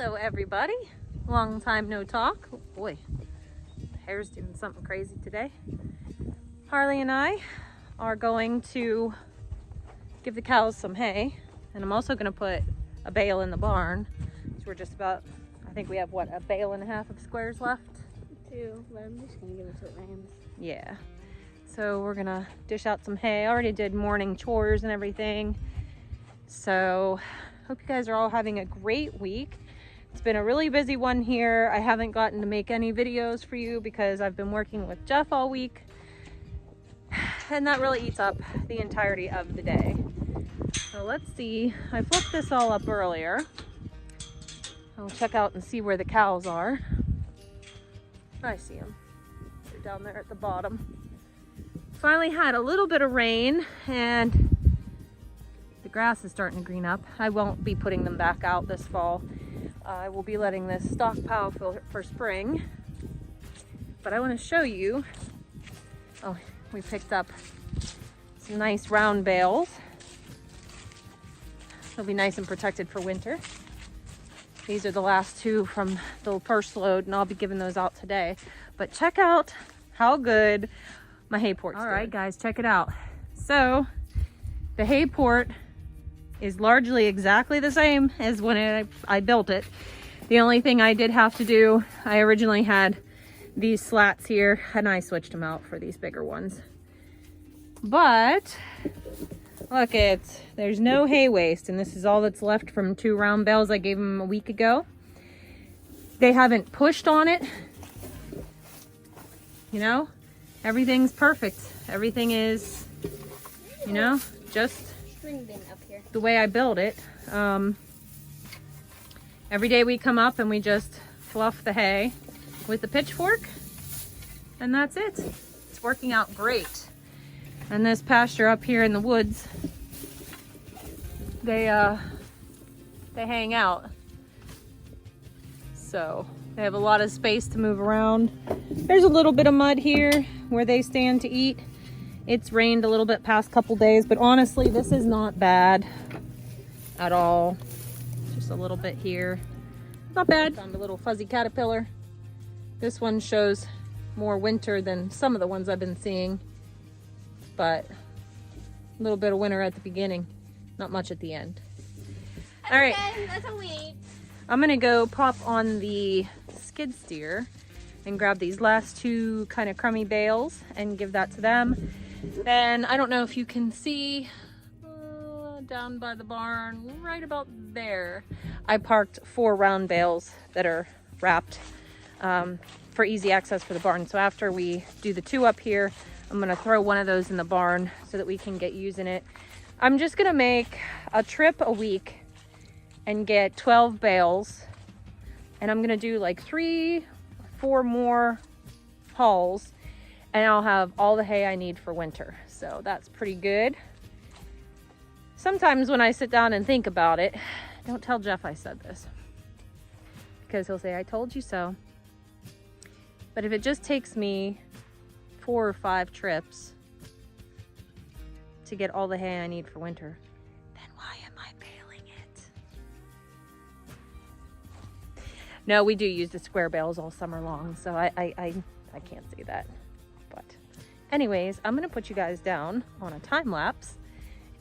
Hello everybody, long time no talk. Oh, boy, the hair's doing something crazy today. Harley and I are going to give the cows some hay, and I'm also going to put a bale in the barn. So we're just about, I think we have what, a bale and a half of squares left? 2, but I'm just going to give it to the rams. Yeah, so we're going to dish out some hay. I already did morning chores and everything. So hope you guys are all having a great week. It's been a really busy one here. I haven't gotten to make any videos for you because I've been working with Jeff all week, and that really eats up the entirety of the day. So let's see, I flipped this all up earlier. I'll check out and see where the cows are. I see them. They're down there at the bottom. Finally had a little bit of rain and the grass is starting to green up. I won't be putting them back out this fall. I will be letting this stockpile for spring. But I want to show you, oh, we picked up some nice round bales. They'll be nice and protected for winter. These are the last two from the first load, and I'll be giving those out today. But check out how good my hay port's doing. All right, guys, check it out. So the hay port is largely exactly the same as when I built it. The only thing I did have to do, I originally had these slats here, and I switched them out for these bigger ones. But look, there's no hay waste, and this is all that's left from 2 round bales I gave them a week ago. They haven't pushed on it. You know, everything's perfect. Everything is, you know, just the way I build it. Every day we come up and we just fluff the hay with the pitchfork, and that's it. It's working out great. And this pasture up here in the woods, they hang out. So they have a lot of space to move around. There's a little bit of mud here where they stand to eat. It's rained a little bit past couple days, but honestly, this is not bad at all. Just a little bit here. Not bad. Found a little fuzzy caterpillar. This one shows more winter than some of the ones I've been seeing, but a little bit of winter at the beginning, not much at the end. All right, that's a week. I'm gonna go pop on the skid steer and grab these last 2 kind of crummy bales and give that to them. Then I don't know if you can see down by the barn, right about there, I parked 4 round bales that are wrapped for easy access for the barn. So after we do the 2 up here, I'm gonna throw one of those in the barn so that we can get using it. I'm just gonna make a trip a week and get 12 bales, and I'm gonna do like 3 or 4 more hauls, and I'll have all the hay I need for winter. So that's pretty good. Sometimes when I sit down and think about it, don't tell Jeff I said this, because he'll say, I told you so. But if it just takes me 4 or 5 trips to get all the hay I need for winter, then why am I baling it? No, we do use the square bales all summer long, so I can't say that. But anyways, I'm gonna put you guys down on a time lapse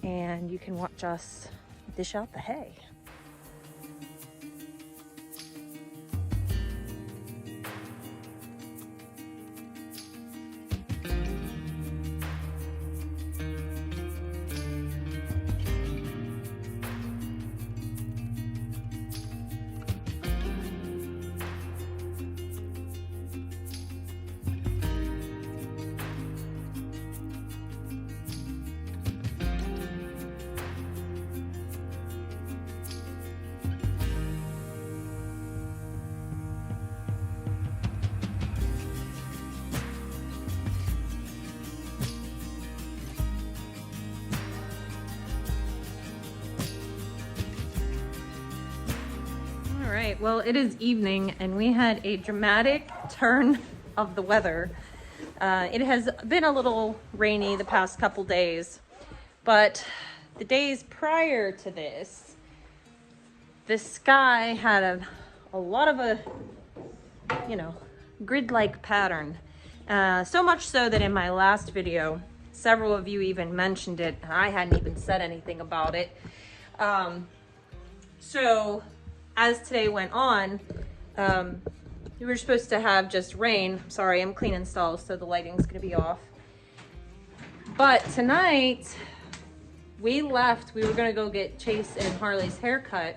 and you can watch us dish out the hay. All right, well, it is evening and we had a dramatic turn of the weather. It has been a little rainy the past couple days, but the days prior to this, the sky had a a lot of a, you know, grid-like pattern. So much so that in my last video, several of you even mentioned it, and I hadn't even said anything about it. So as today went on, we were supposed to have just rain. Sorry, I'm cleaning stalls, so the lighting's gonna be off. But tonight, we left, we were gonna go get Chase and Harley's haircut.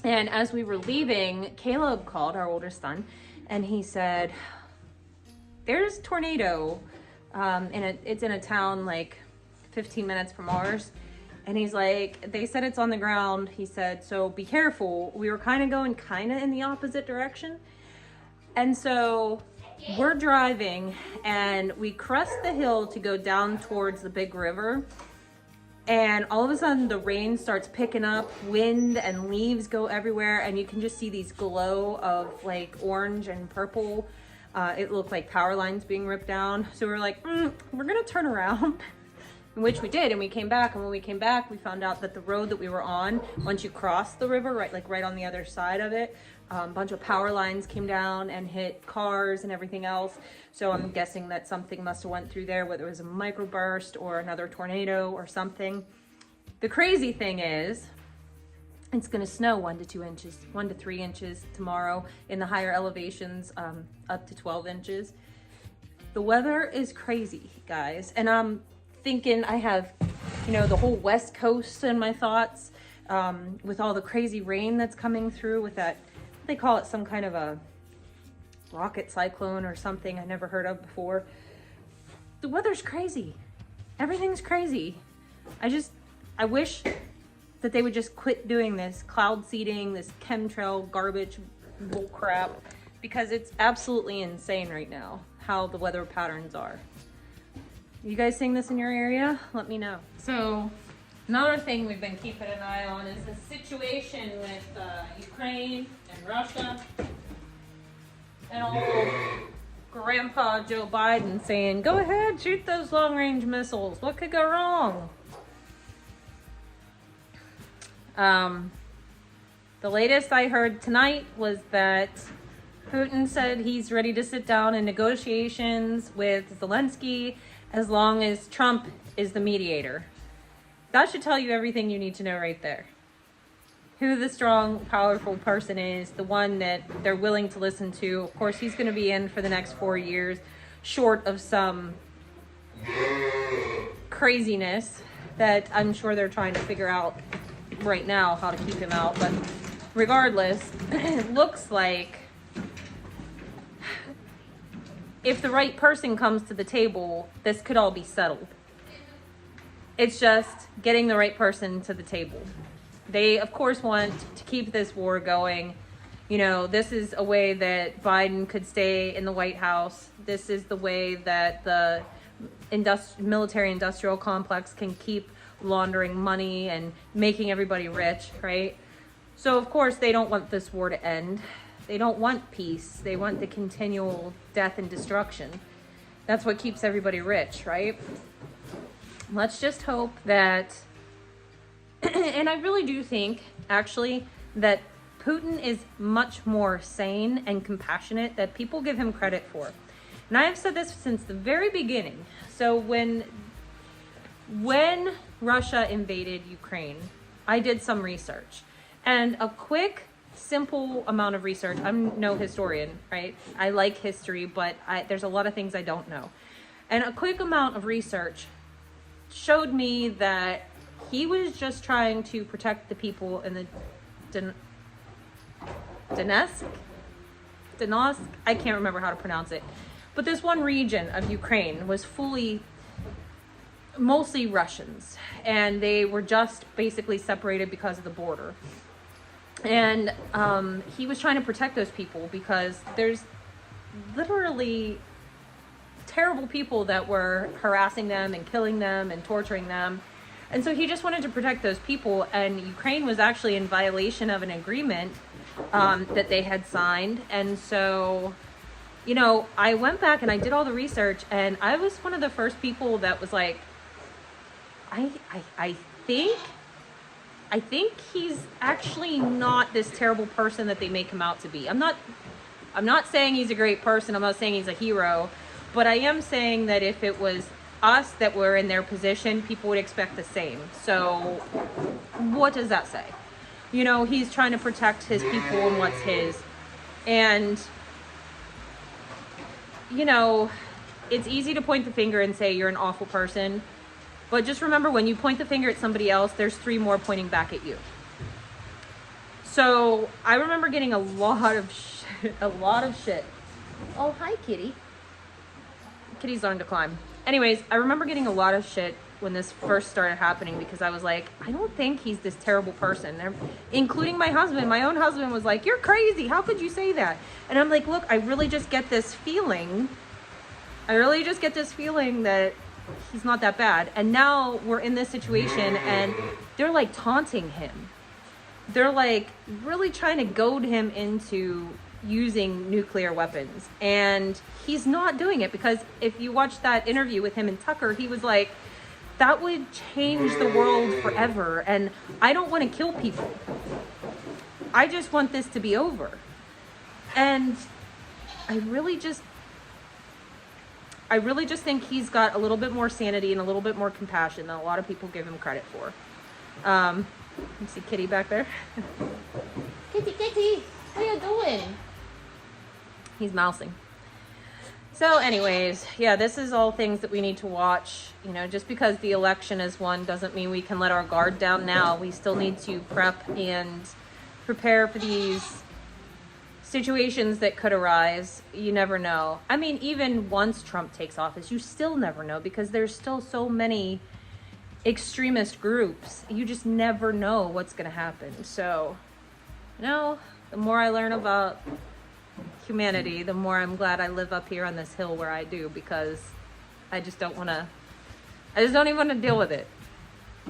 And as we were leaving, Caleb called, our oldest son, and he said, there's a tornado, it's in a town like 15 minutes from ours. And he's like, they said it's on the ground. He said, so be careful. We were kind of going in the opposite direction. And so we're driving and we crest the hill to go down towards the big river. And all of a sudden the rain starts picking up, wind and leaves go everywhere. And you can just see these glow of like orange and purple. It looked like power lines being ripped down. So we were like, we're gonna turn around. Which we did, and we came back, and when we came back, we found out that the road that we were on, once you cross the river, right on the other side of it, a bunch of power lines came down and hit cars and everything else. So I'm guessing that something must have went through there, whether it was a microburst or another tornado or something. The crazy thing is, it's gonna snow 1 to 2 inches, 1 to 3 inches tomorrow in the higher elevations, up to 12 inches. The weather is crazy, guys, and I'm thinking I have, you know, the whole West Coast in my thoughts, with all the crazy rain that's coming through with that, they call it some kind of a rocket cyclone or something I never heard of before. The weather's crazy. Everything's crazy. I wish that they would just quit doing this cloud seeding, this chemtrail garbage bull crap, because it's absolutely insane right now how the weather patterns are. You guys seeing this in your area? Let me know. So another thing we've been keeping an eye on is the situation with Ukraine and Russia, and also Grandpa Joe Biden saying, go ahead, shoot those long-range missiles. What could go wrong? The latest I heard tonight was that Putin said he's ready to sit down in negotiations with Zelensky as long as Trump is the mediator. That should tell you everything you need to know right there. Who the strong, powerful person is, the one that they're willing to listen to. Of course, he's going to be in for the next 4 years, short of some craziness that I'm sure they're trying to figure out right now how to keep him out. But regardless, it looks like if the right person comes to the table, this could all be settled. It's just getting the right person to the table. They, of course, want to keep this war going. You know, this is a way that Biden could stay in the White House. This is the way that the military-industrial complex can keep laundering money and making everybody rich, right? So, of course, they don't want this war to end. They don't want peace. They want the continual death and destruction. That's what keeps everybody rich, right? Let's just hope that, and I really do think, actually, that Putin is much more sane and compassionate than people give him credit for. And I have said this since the very beginning. So when Russia invaded Ukraine, I did some research. And a quick, simple amount of research. I'm no historian, right? I like history, but there's a lot of things I don't know. And a quick amount of research showed me that he was just trying to protect the people in the Donetsk, I can't remember how to pronounce it. But this one region of Ukraine was mostly Russians, and they were just basically separated because of the border. And he was trying to protect those people because there's literally terrible people that were harassing them and killing them and torturing them. And so he just wanted to protect those people, and Ukraine was actually in violation of an agreement that they had signed. And so, you know, I went back and I did all the research, and I was one of the first people that was like, I think I think he's actually not this terrible person that they make him out to be. I'm not saying he's a great person. I'm not saying he's a hero, but I am saying that if it was us that were in their position, people would expect the same. So what does that say? You know, he's trying to protect his people and what's his. And, you know, it's easy to point the finger and say you're an awful person. But just remember, when you point the finger at somebody else, there's 3 more pointing back at you. So I remember getting a lot of shit. Oh, hi, kitty. Kitty's learned to climb. Anyways, I remember getting a lot of shit when this first started happening because I was like, I don't think he's this terrible person. Including my husband. My own husband was like, you're crazy. How could you say that? And I'm like, look, I really just get this feeling. That he's not that bad. And now we're in this situation and they're like taunting him. They're like really trying to goad him into using nuclear weapons. And he's not doing it, because if you watch that interview with him and Tucker, he was like, that would change the world forever. And I don't want to kill people. I just want this to be over. And I really just think he's got a little bit more sanity and a little bit more compassion than a lot of people give him credit for. You see Kitty back there? Kitty, what are you doing? He's mousing. So anyways, yeah, this is all things that we need to watch. You know, just because the election is won doesn't mean we can let our guard down now. We still need to prep and prepare for these situations that could arise. You never know. I mean, even once Trump takes office, you still never know, because there's still so many extremist groups. You just never know what's going to happen. So, you know, the more I learn about humanity, the more I'm glad I live up here on this hill where I do, because I just don't even want to deal with it.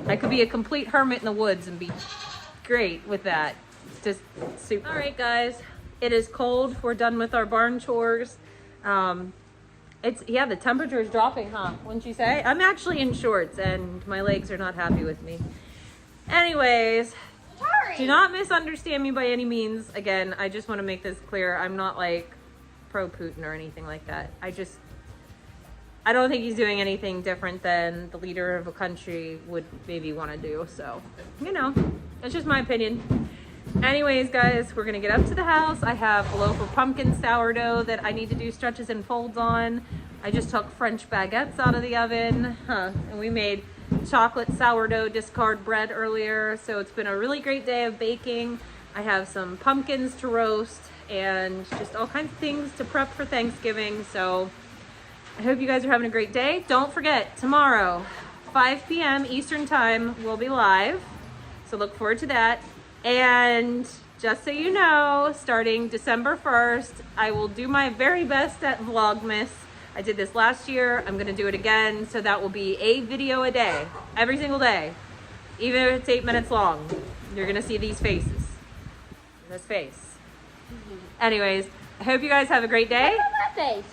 I could be a complete hermit in the woods and be great with that. It's just super. All right, guys. It is cold. We're done with our barn chores. The temperature is dropping, huh? Wouldn't you say? I'm actually in shorts and my legs are not happy with me. Anyways, do not misunderstand me by any means. Again, I just want to make this clear. I'm not like pro Putin or anything like that. I don't think he's doing anything different than the leader of a country would maybe want to do. So, you know, that's just my opinion. Anyways, guys, we're going to get up to the house. I have a loaf of pumpkin sourdough that I need to do stretches and folds on. I just took French baguettes out of the oven. And we made chocolate sourdough discard bread earlier. So it's been a really great day of baking. I have some pumpkins to roast and just all kinds of things to prep for Thanksgiving. So I hope you guys are having a great day. Don't forget, tomorrow, 5 p.m. Eastern Time, we'll be live. So look forward to that. And just so you know, starting December 1st, I will do my very best at Vlogmas. I did this last year. I'm going to do it again. So that will be a video a day, every single day. Even if it's 8 minutes long, you're going to see these faces. This face. Anyways, I hope you guys have a great day. What about my face?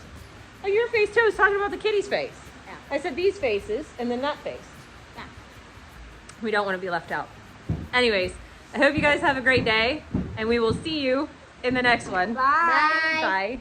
Oh, your face too. I was talking about the kitty's face. Yeah. I said these faces and then that face. Yeah. We don't want to be left out. Anyways, I hope you guys have a great day, and we will see you in the next one. Bye. Bye.